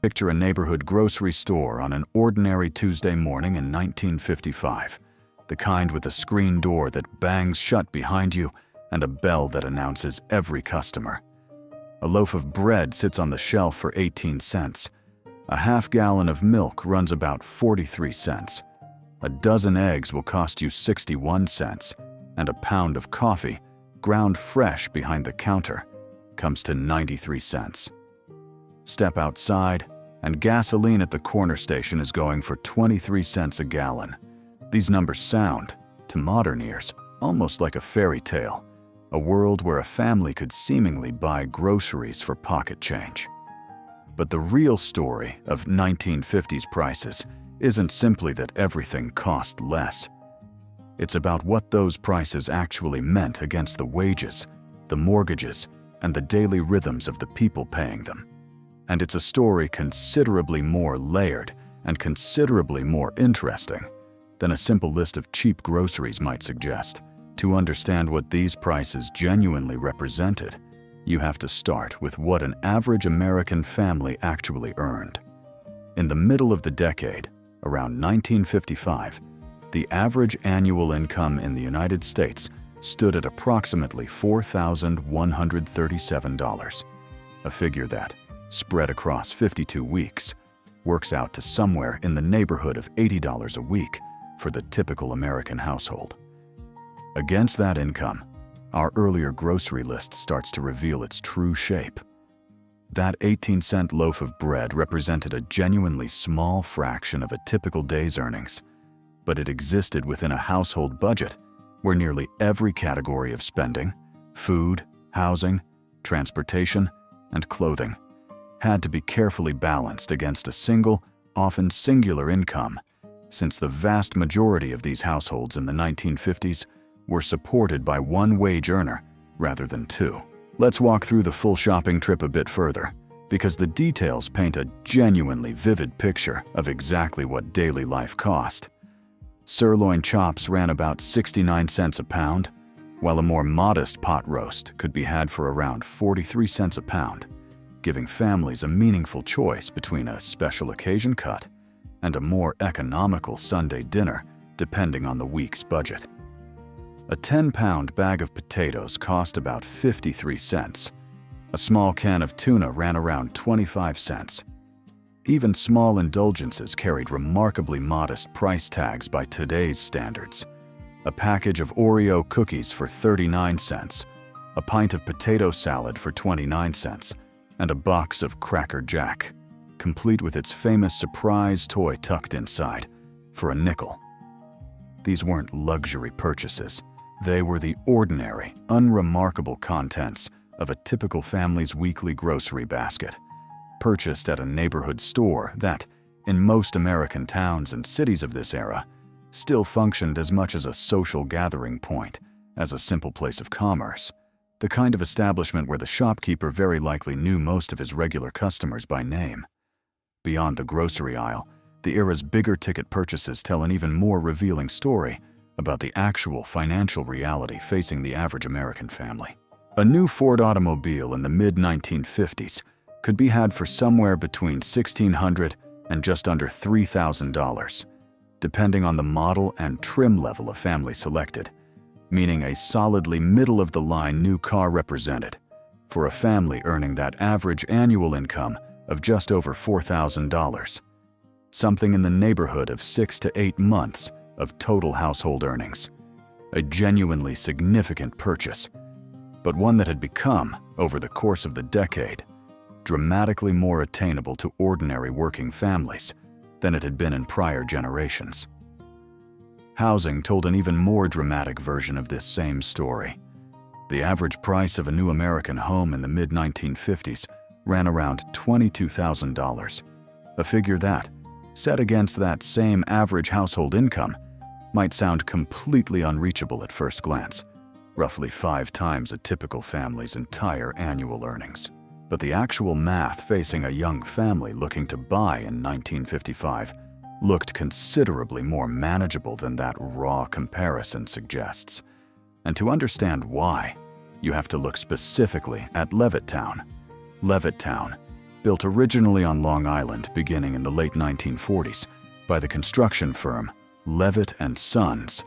Picture a neighborhood grocery store on an ordinary Tuesday morning in 1955, the kind with a screen door that bangs shut behind you and a bell that announces every customer. A loaf of bread sits on the shelf for 18 cents. A half-gallon of milk runs about 43 cents. A dozen eggs will cost you 61 cents, and a pound of coffee, ground fresh behind the counter, comes to 93 cents. Step outside, and gasoline at the corner station is going for 23 cents a gallon. These numbers sound, to modern ears, almost like a fairy tale, a world where a family could seemingly buy groceries for pocket change. But the real story of 1950s prices isn't simply that everything cost less. It's about what those prices actually meant against the wages, the mortgages, and the daily rhythms of the people paying them. And it's a story considerably more layered and considerably more interesting than a simple list of cheap groceries might suggest. To understand what these prices genuinely represented, you have to start with what an average American family actually earned. In the middle of the decade, around 1955, the average annual income in the United States stood at approximately $4,137, a figure that, spread across 52 weeks, works out to somewhere in the neighborhood of $80 a week for the typical American household. Against that income, our earlier grocery list starts to reveal its true shape. That 18-cent loaf of bread represented a genuinely small fraction of a typical day's earnings, but it existed within a household budget where nearly every category of spending, food, housing, transportation, and clothing, had to be carefully balanced against a single, often singular income, since the vast majority of these households in the 1950s were supported by one wage earner rather than two. Let's walk through the full shopping trip a bit further, because the details paint a genuinely vivid picture of exactly what daily life cost. Sirloin chops ran about 69 cents a pound, while a more modest pot roast could be had for around 43 cents a pound, giving families a meaningful choice between a special occasion cut and a more economical Sunday dinner, depending on the week's budget. A 10-pound bag of potatoes cost about 53 cents. A small can of tuna ran around 25 cents. Even small indulgences carried remarkably modest price tags by today's standards. A package of Oreo cookies for 39 cents, a pint of potato salad for 29 cents, and a box of Cracker Jack, complete with its famous surprise toy tucked inside, for a nickel. These weren't luxury purchases. They were the ordinary, unremarkable contents of a typical family's weekly grocery basket, purchased at a neighborhood store that, in most American towns and cities of this era, still functioned as much as a social gathering point as a simple place of commerce, the kind of establishment where the shopkeeper very likely knew most of his regular customers by name. Beyond the grocery aisle, the era's bigger ticket purchases tell an even more revealing story about the actual financial reality facing the average American family. A new Ford automobile in the mid-1950s could be had for somewhere between $1,600 and just under $3,000, depending on the model and trim level a family selected, meaning a solidly middle-of-the-line new car represented, for a family earning that average annual income of just over $4,000, something in the neighborhood of 6 to 8 months of total household earnings. A genuinely significant purchase, but one that had become, over the course of the decade, dramatically more attainable to ordinary working families than it had been in prior generations. Housing told an even more dramatic version of this same story. The average price of a new American home in the mid-1950s ran around $22,000, a figure that, set against that same average household income, might sound completely unreachable at first glance, roughly 5 times a typical family's entire annual earnings. But the actual math facing a young family looking to buy in 1955 looked considerably more manageable than that raw comparison suggests. And to understand why, you have to look specifically at Levittown. Levittown, built originally on Long Island beginning in the late 1940s by the construction firm Levitt and Sons,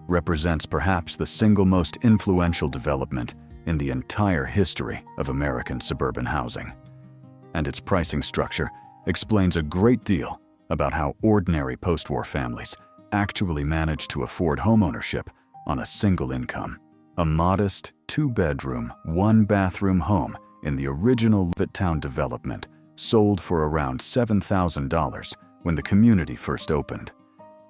represents perhaps the single most influential development in the entire history of American suburban housing. And its pricing structure explains a great deal about how ordinary post-war families actually managed to afford homeownership on a single income. A modest 2-bedroom, 1-bathroom home in the original Levittown development sold for around $7,000 when the community first opened,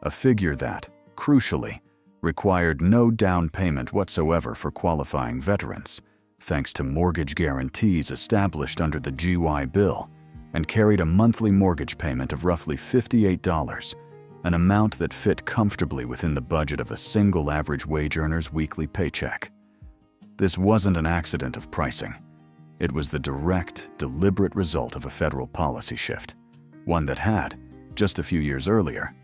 a figure that, crucially, required no down payment whatsoever for qualifying veterans, thanks to mortgage guarantees established under the GY Bill, and carried a monthly mortgage payment of roughly $58, an amount that fit comfortably within the budget of a single average wage earner's weekly paycheck. This wasn't an accident of pricing. It was the direct, deliberate result of a federal policy shift, one that had, just a few years earlier,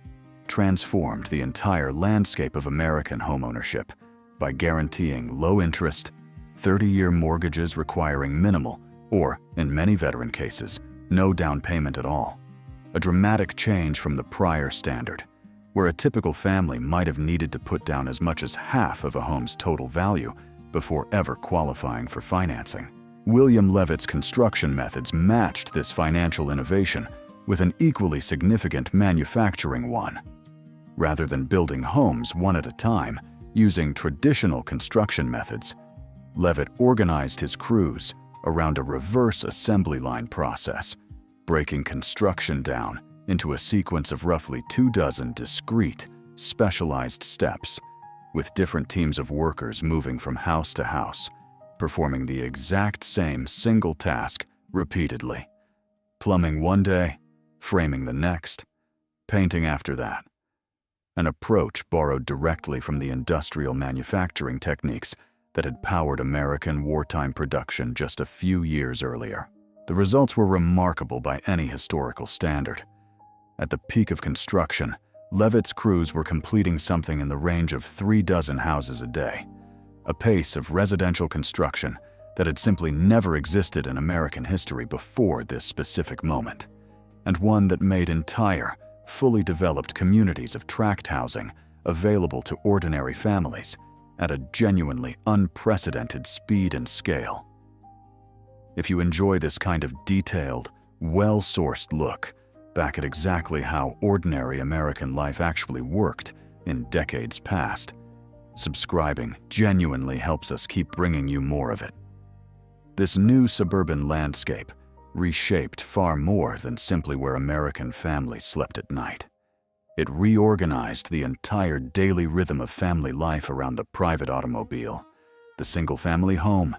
transformed the entire landscape of American homeownership by guaranteeing low-interest, 30-year mortgages requiring minimal, or, in many veteran cases, no down payment at all. A dramatic change from the prior standard, where a typical family might have needed to put down as much as half of a home's total value before ever qualifying for financing. William Levitt's construction methods matched this financial innovation with an equally significant manufacturing one. Rather than building homes one at a time using traditional construction methods, Levitt organized his crews around a reverse assembly line process, breaking construction down into a sequence of roughly 24 discrete, specialized steps, with different teams of workers moving from house to house, performing the exact same single task repeatedly. Plumbing one day, framing the next, painting after that. An approach borrowed directly from the industrial manufacturing techniques that had powered American wartime production just a few years earlier. The results were remarkable by any historical standard. At the peak of construction, Levitt's crews were completing something in the range of 36 houses a day, a pace of residential construction that had simply never existed in American history before this specific moment, and one that made entire, fully developed communities of tract housing available to ordinary families at a genuinely unprecedented speed and scale. If you enjoy this kind of detailed, well-sourced look back at exactly how ordinary American life actually worked in decades past, subscribing genuinely helps us keep bringing you more of it. This new suburban landscape reshaped far more than simply where American families slept at night. It reorganized the entire daily rhythm of family life around the private automobile, the single-family home,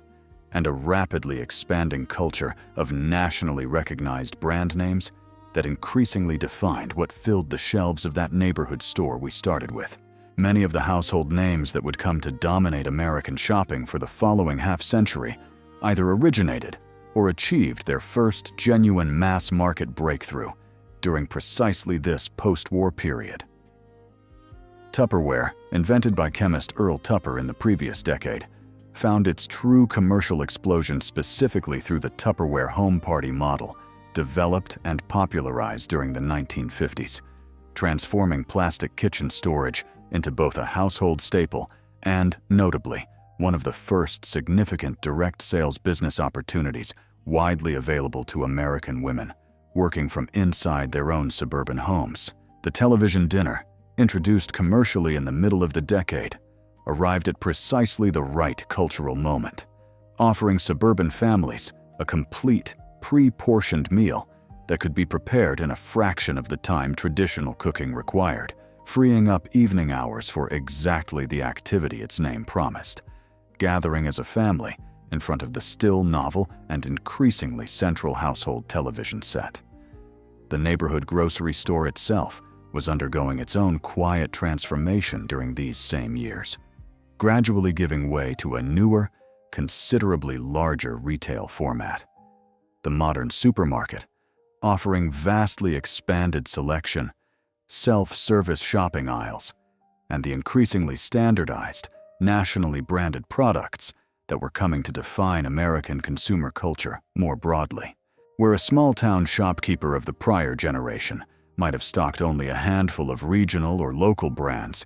and a rapidly expanding culture of nationally recognized brand names that increasingly defined what filled the shelves of that neighborhood store we started with. Many of the household names that would come to dominate American shopping for the following half-century either originated or achieved their first genuine mass-market breakthrough during precisely this post-war period. Tupperware, invented by chemist Earl Tupper in the previous decade, found its true commercial explosion specifically through the Tupperware home party model, developed and popularized during the 1950s, transforming plastic kitchen storage into both a household staple and, notably, one of the first significant direct sales business opportunities widely available to American women working from inside their own suburban homes. The television dinner, introduced commercially in the middle of the decade, arrived at precisely the right cultural moment, offering suburban families a complete, pre-portioned meal that could be prepared in a fraction of the time traditional cooking required, freeing up evening hours for exactly the activity its name promised, gathering as a family in front of the still novel and increasingly central household television set. The neighborhood grocery store itself was undergoing its own quiet transformation during these same years, gradually giving way to a newer, considerably larger retail format. The modern supermarket, offering vastly expanded selection, self-service shopping aisles, and the increasingly standardized, nationally branded products that were coming to define American consumer culture more broadly. Where a small-town shopkeeper of the prior generation might have stocked only a handful of regional or local brands,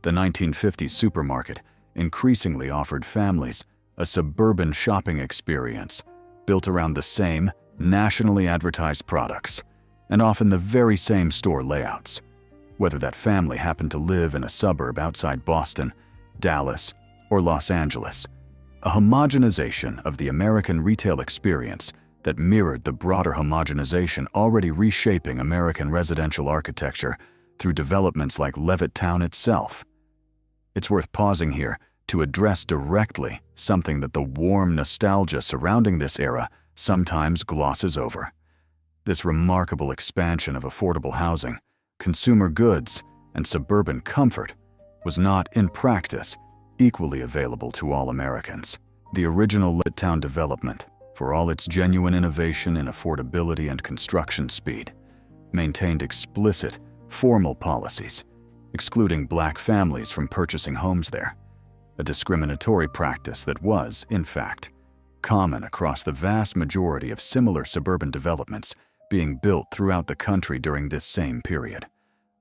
the 1950s supermarket increasingly offered families a suburban shopping experience built around the same nationally advertised products and often the very same store layouts. Whether that family happened to live in a suburb outside Boston, Dallas, or Los Angeles, a homogenization of the American retail experience that mirrored the broader homogenization already reshaping American residential architecture through developments like Levittown itself. It's worth pausing here to address directly something that the warm nostalgia surrounding this era sometimes glosses over. This remarkable expansion of affordable housing, consumer goods, and suburban comfort was not, in practice, equally available to all Americans. The original Levittown development, for all its genuine innovation in affordability and construction speed, maintained explicit, formal policies, excluding Black families from purchasing homes there, a discriminatory practice that was, in fact, common across the vast majority of similar suburban developments being built throughout the country during this same period,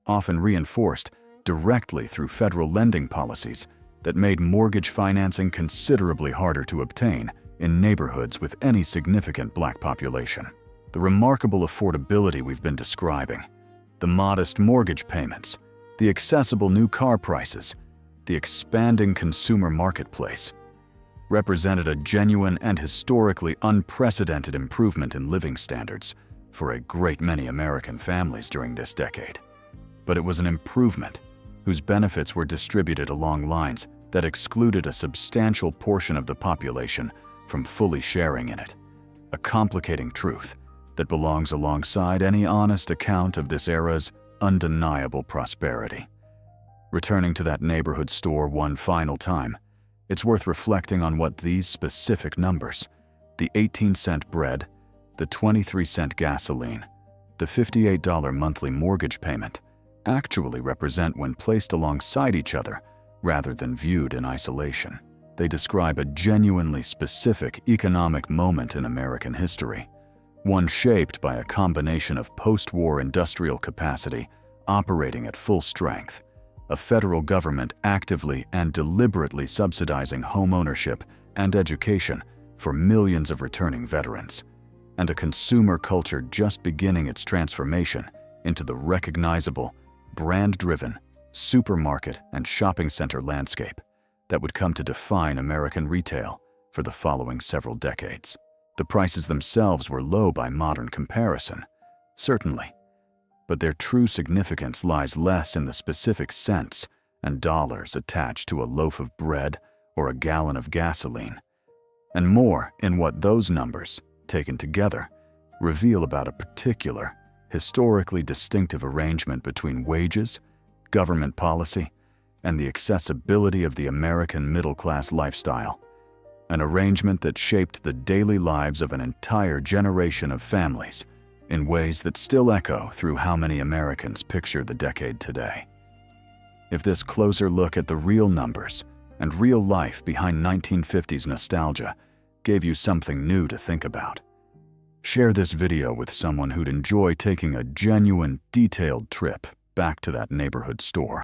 often reinforced directly through federal lending policies that made mortgage financing considerably harder to obtain in neighborhoods with any significant Black population. The remarkable affordability we've been describing, the modest mortgage payments, the accessible new car prices, the expanding consumer marketplace, represented a genuine and historically unprecedented improvement in living standards for a great many American families during this decade. But it was an improvement whose benefits were distributed along lines that excluded a substantial portion of the population from fully sharing in it, a complicating truth that belongs alongside any honest account of this era's undeniable prosperity. Returning to that neighborhood store one final time, it's worth reflecting on what these specific numbers, the 18-cent bread, the 23-cent gasoline, the $58 monthly mortgage payment, actually represent when placed alongside each other rather than viewed in isolation. They describe a genuinely specific economic moment in American history, one shaped by a combination of post-war industrial capacity operating at full strength, a federal government actively and deliberately subsidizing home ownership and education for millions of returning veterans, and a consumer culture just beginning its transformation into the recognizable, brand-driven supermarket and shopping center landscape that would come to define American retail for the following several decades. The prices themselves were low by modern comparison, certainly, but their true significance lies less in the specific cents and dollars attached to a loaf of bread or a gallon of gasoline, and more in what those numbers, taken together, reveal about a particular, historically distinctive arrangement between wages, government policy, and the accessibility of the American middle-class lifestyle, an arrangement that shaped the daily lives of an entire generation of families in ways that still echo through how many Americans picture the decade today. If this closer look at the real numbers and real life behind 1950s nostalgia gave you something new to think about, share this video with someone who'd enjoy taking a genuine, detailed trip back to that neighborhood store.